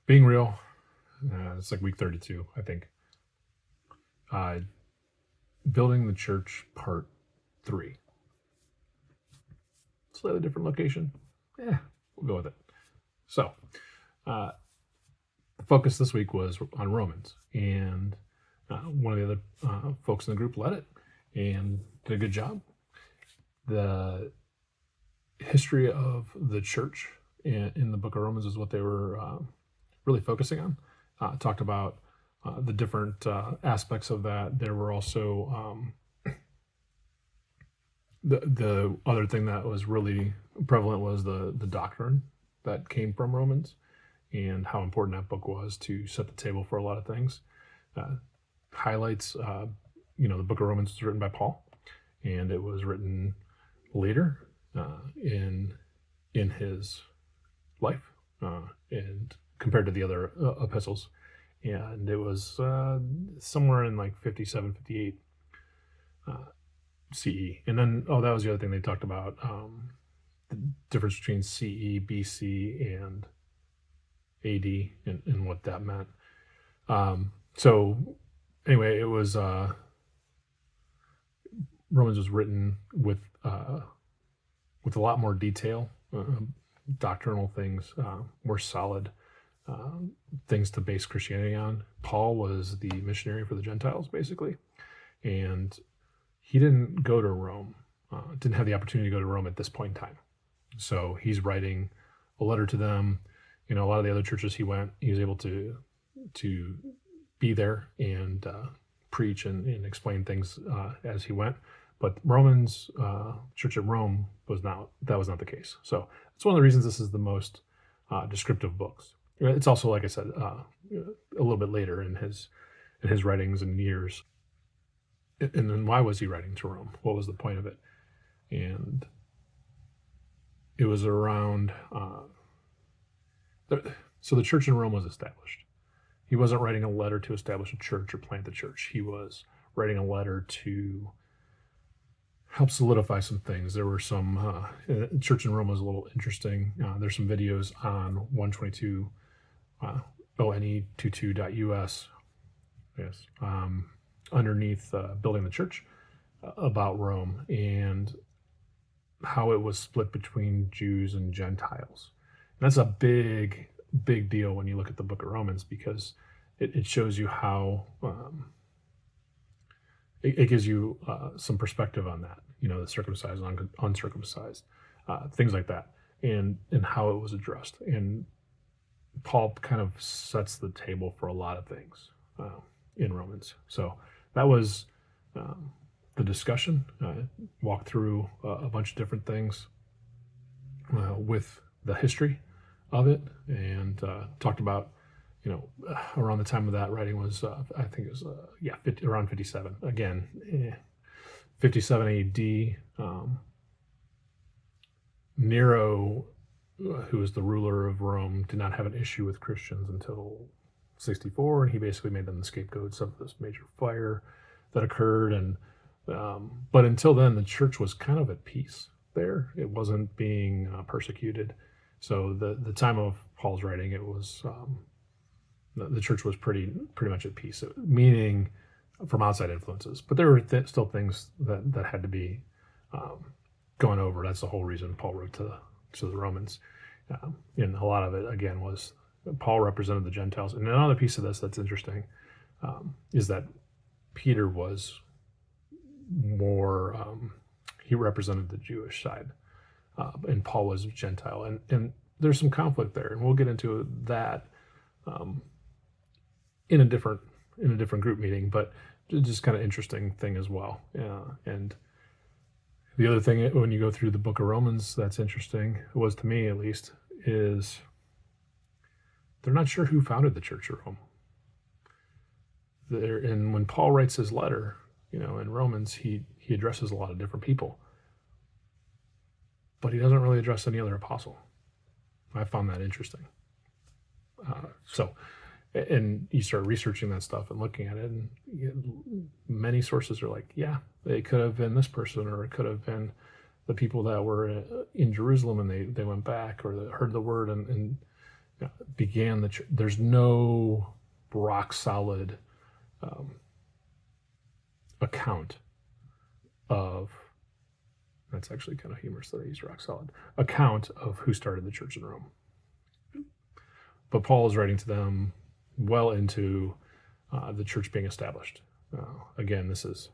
Being real, it's like week 32, I think. Uh, Building the church part 3. Slightly different location. We'll go with it. So, uh, the focus this week was on Romans, and one of the other folks in the group led it and did a good job. The history of the church in the book of Romans is what they were really focusing on. Talked about the different aspects of that. There were also the other thing that was really prevalent was the doctrine that came from Romans and how important that book was to set the table for a lot of things. Highlights, the book of Romans was written by Paul, and it was written later in his life, and compared to the other epistles, and it was somewhere in like 57, 58 CE. And then, that was the other thing they talked about, the difference between CE, BC, and AD, and what that meant. So anyway, it was Romans was written with a lot more detail, doctrinal things, more solid things to base Christianity on. Paul was the missionary for the Gentiles, basically, and he didn't go to Rome, didn't have the opportunity to go to Rome at this point in time. So he's writing a letter to them. A lot of the other churches he went, he was able to be there and preach and explain things as he went. But Romans, church at Rome was not the case. So it's one of the reasons this is the most descriptive books. It's also, like I said, a little bit later in his writings and years. And then why was he writing to Rome? What was the point of it? And it was around. So the church in Rome was established. He wasn't writing a letter to establish a church or plant the church. He was writing a letter to help solidify some things. There were some church in Rome was a little interesting. There's some videos on 122 one22.us. Yes, underneath building the church, about Rome and how it was split between Jews and Gentiles. And that's a big deal when you look at the book of Romans, because it shows you how it gives you some perspective on that, the circumcised and uncircumcised, things like that, and how it was addressed. And Paul kind of sets the table for a lot of things in Romans. So that was the discussion. Walked through a bunch of different things with the history of it, and talked about, around the time of that writing was, I think it was, around 57. Again, 57 AD. Nero, who was the ruler of Rome, did not have an issue with Christians until 64, and he basically made them the scapegoats of this major fire that occurred. And but until then, the church was kind of at peace there. It wasn't being persecuted. So the time of Paul's writing, it was the church was pretty much at peace, meaning from outside influences. But there were still things that had to be gone over. That's the whole reason Paul wrote to the Romans. And a lot of it, again, was Paul represented the Gentiles. And another piece of this that's interesting is that Peter was more, he represented the Jewish side, and Paul was Gentile. And there's some conflict there, and we'll get into that in a different group meeting, but just kind of interesting thing as well. And the other thing, when you go through the book of Romans, that's interesting, was to me at least, is they're not sure who founded the church of Rome. And when Paul writes his letter, in Romans, he addresses a lot of different people, but he doesn't really address any other apostle. I found that interesting. And you start researching that stuff and looking at it, and many sources are like, yeah, it could have been this person, or it could have been the people that were in Jerusalem and they went back, or they heard the word and began the church. There's no rock solid um, account of, that's actually kind of humorous that I use rock solid, account of who started the church in Rome. But Paul is writing to them well into the church being established. Again, this is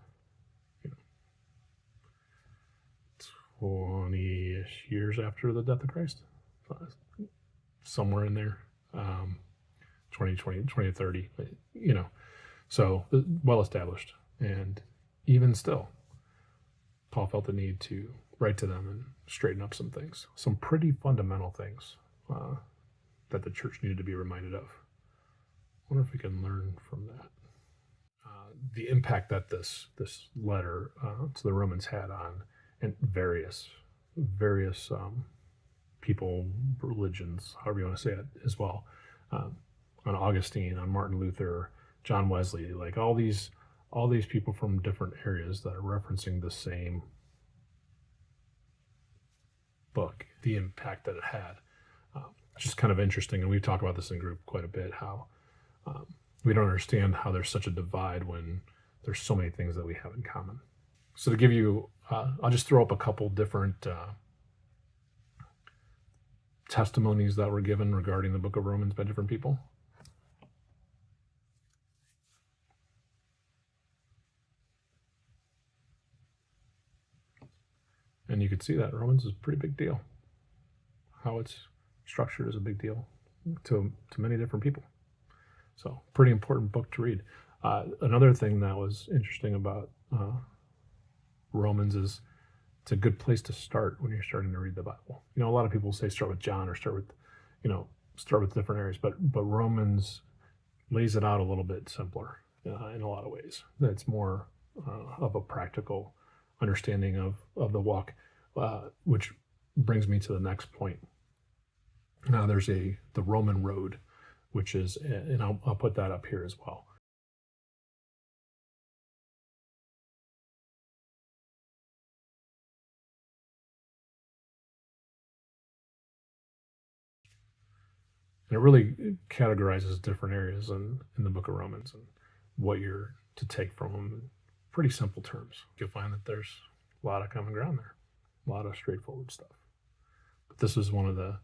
20-ish years after the death of Christ, somewhere in there, 20 to 30, so well established. And even still, Paul felt the need to write to them and straighten up some things, some pretty fundamental things that the church needed to be reminded of. I wonder if we can learn from that. The impact that this letter to the Romans had on and various people, religions, however you want to say it, as well, on Augustine, on Martin Luther, John Wesley, like all these people from different areas that are referencing the same book, the impact that it had. Just kind of interesting, and we've talked about this in group quite a bit, how we don't understand how there's such a divide when there's so many things that we have in common. So to give you, I'll just throw up a couple different testimonies that were given regarding the book of Romans by different people. And you could see that Romans is a pretty big deal. How it's structured is a big deal to many different people. So pretty important book to read. Another thing that was interesting about Romans is it's a good place to start when you're starting to read the Bible. A lot of people say start with John or start with different areas, but Romans lays it out a little bit simpler in a lot of ways. It's more of a practical understanding of the walk, which brings me to the next point. Now there's the Roman road, which is, and I'll put that up here as well. And it really categorizes different areas in the book of Romans and what you're to take from them in pretty simple terms. You'll find that there's a lot of common ground there, a lot of straightforward stuff. But this is one of the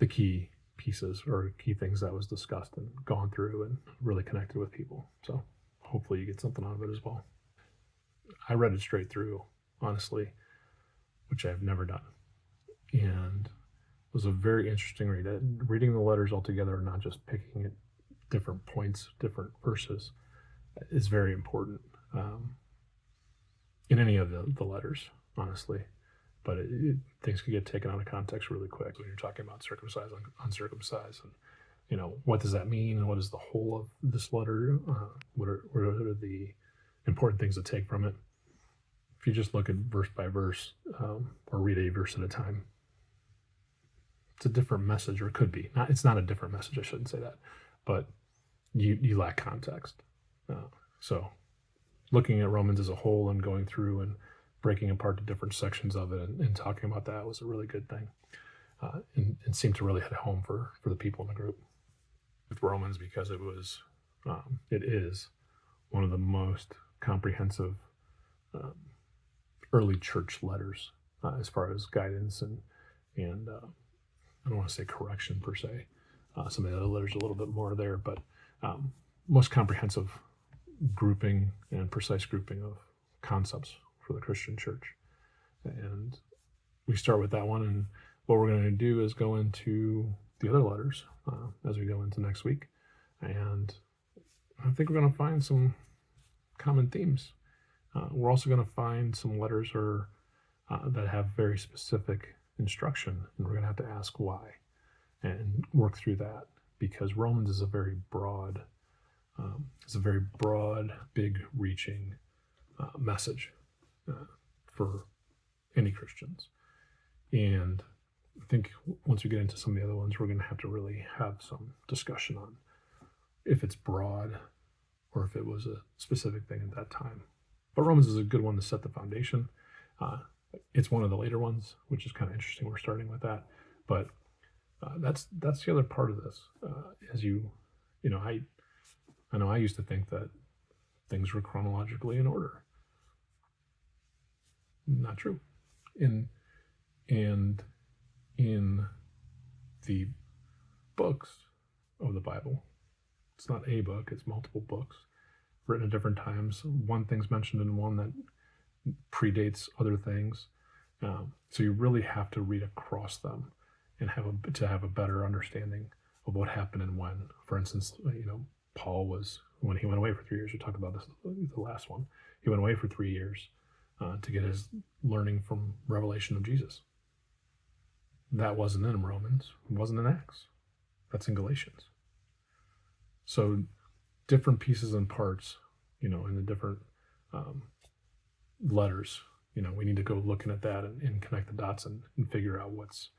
key pieces or key things that was discussed and gone through and really connected with people. So hopefully you get something out of it as well. I read it straight through, honestly, which I've never done. And it was a very interesting read. Reading the letters all together, not just picking at different points, different verses, is very important in any of the letters, honestly. But things can get taken out of context really quick when you're talking about circumcised, uncircumcised, and what does that mean, and what is the whole of this letter? What are the important things to take from it? If you just look at verse by verse or read a verse at a time, it's a different message, or it could be. It's not a different message. I shouldn't say that, but you lack context. So looking at Romans as a whole and going through and breaking apart the different sections of it and talking about that was a really good thing, and seemed to really hit home for the people in the group with Romans, because it is one of the most comprehensive early church letters as far as guidance and I don't want to say correction per se. Some of the other letters are a little bit more there, but most comprehensive grouping and precise grouping of concepts for the Christian church. And we start with that one, and what we're going to do is go into the other letters as we go into next week. And I think we're going to find some common themes. We're also going to find some letters that have very specific instruction, and we're going to have to ask why and work through that, because Romans is a very broad, big reaching message for any Christians. And I think once we get into some of the other ones, we're going to have to really have some discussion on if it's broad or if it was a specific thing at that time. But Romans is a good one to set the foundation. It's one of the later ones, which is kind of interesting. We're starting with that. But That's the other part of this. As I know I used to think that things were chronologically in order. Not true. In and in the books of the Bible, it's not a book; it's multiple books written at different times. One thing's mentioned in one that predates other things. So you really have to read across them and to have a better understanding of what happened and when. For instance, Paul was, when he went away for 3 years, we talked about this, the last one, he went away for 3 years to get his learning from revelation of Jesus. That wasn't in Romans, it wasn't in Acts. That's in Galatians. So different pieces and parts, in the different letters, we need to go looking at that and connect the dots and figure out what's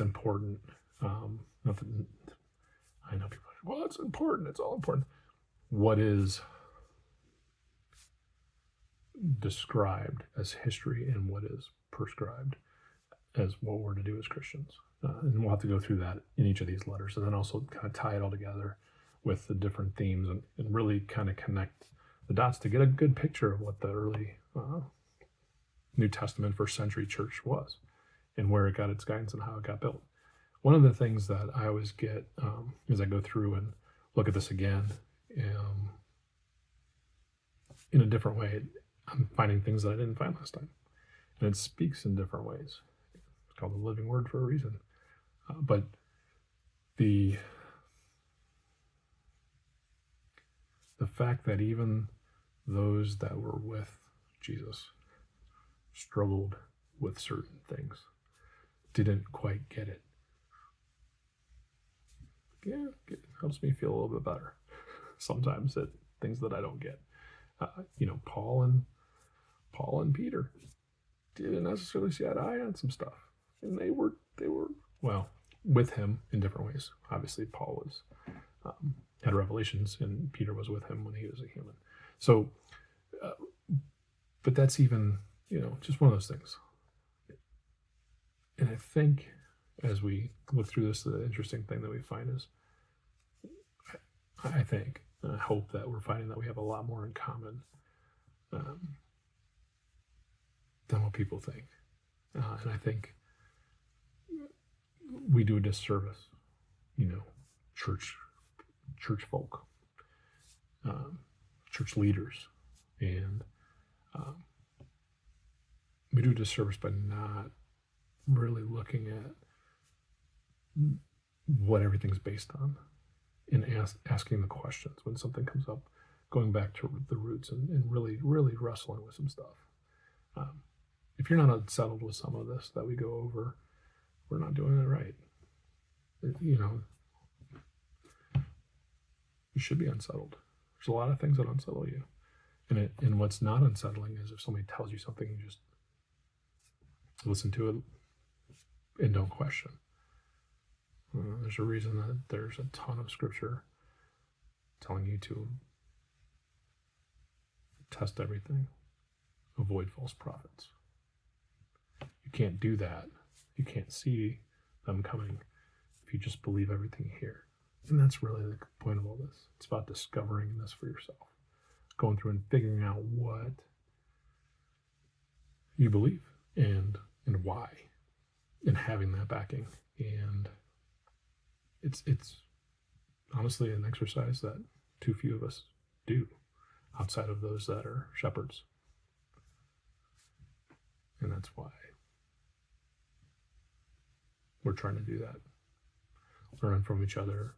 important. Not that, I know people are like, well, it's important. It's all important. What is described as history and what is prescribed as what we're to do as Christians. And we'll have to go through that in each of these letters, and then also kind of tie it all together with the different themes and really kind of connect the dots to get a good picture of what the early New Testament first century church was and where it got its guidance and how it got built. One of the things that I always get as I go through and look at this again in a different way, I'm finding things that I didn't find last time. And it speaks in different ways. It's called the living word for a reason. But the fact that even those that were with Jesus struggled with certain things, didn't quite get it. Yeah, it helps me feel a little bit better sometimes at things that I don't get. Paul and Peter didn't necessarily see eye to eye on some stuff, and they were with him in different ways. Obviously, Paul was had revelations, and Peter was with him when he was a human. So, but that's even just one of those things. And I think as we look through this, the interesting thing that we find is, I think, and I hope that we're finding that we have a lot more in common than what people think. And I think we do a disservice, church folk, church leaders, and we do a disservice by not really looking at what everything's based on and asking the questions when something comes up, going back to the roots and really, really wrestling with some stuff. If you're not unsettled with some of this that we go over, we're not doing it right. You should be unsettled. There's a lot of things that unsettle you. And what's not unsettling is if somebody tells you something, you just listen to it and don't question. There's a reason that there's a ton of scripture telling you to test everything, avoid false prophets. You can't do that. You can't see them coming if you just believe everything you hear. And that's really the point of all this. It's about discovering this for yourself, going through and figuring out what you believe and why, and having that backing. And it's honestly an exercise that too few of us do outside of those that are shepherds. And that's why we're trying to do that. Learn from each other,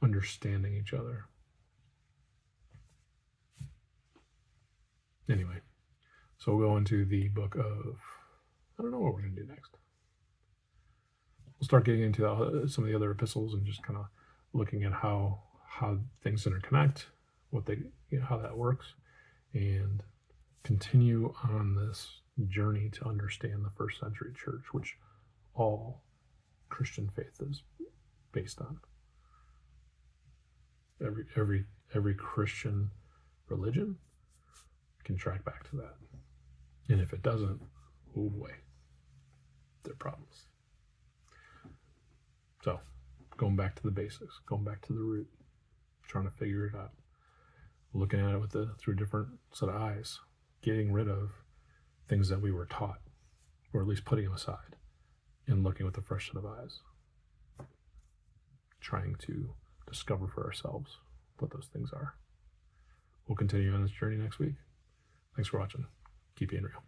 understanding each other. Anyway, so we'll go into the book of, I don't know what we're going to do next. We'll start getting into some of the other epistles and just kind of looking at how things interconnect, how that works, and continue on this journey to understand the first century church, which all Christian faith is based on. Every Christian religion can track back to that. And if it doesn't, oh boy, there are problems. So going back to the basics, going back to the root, trying to figure it out, looking at it through a different set of eyes, getting rid of things that we were taught, or at least putting them aside, and looking with a fresh set of eyes, trying to discover for ourselves what those things are. We'll continue on this journey next week. Thanks for watching. Keep being real.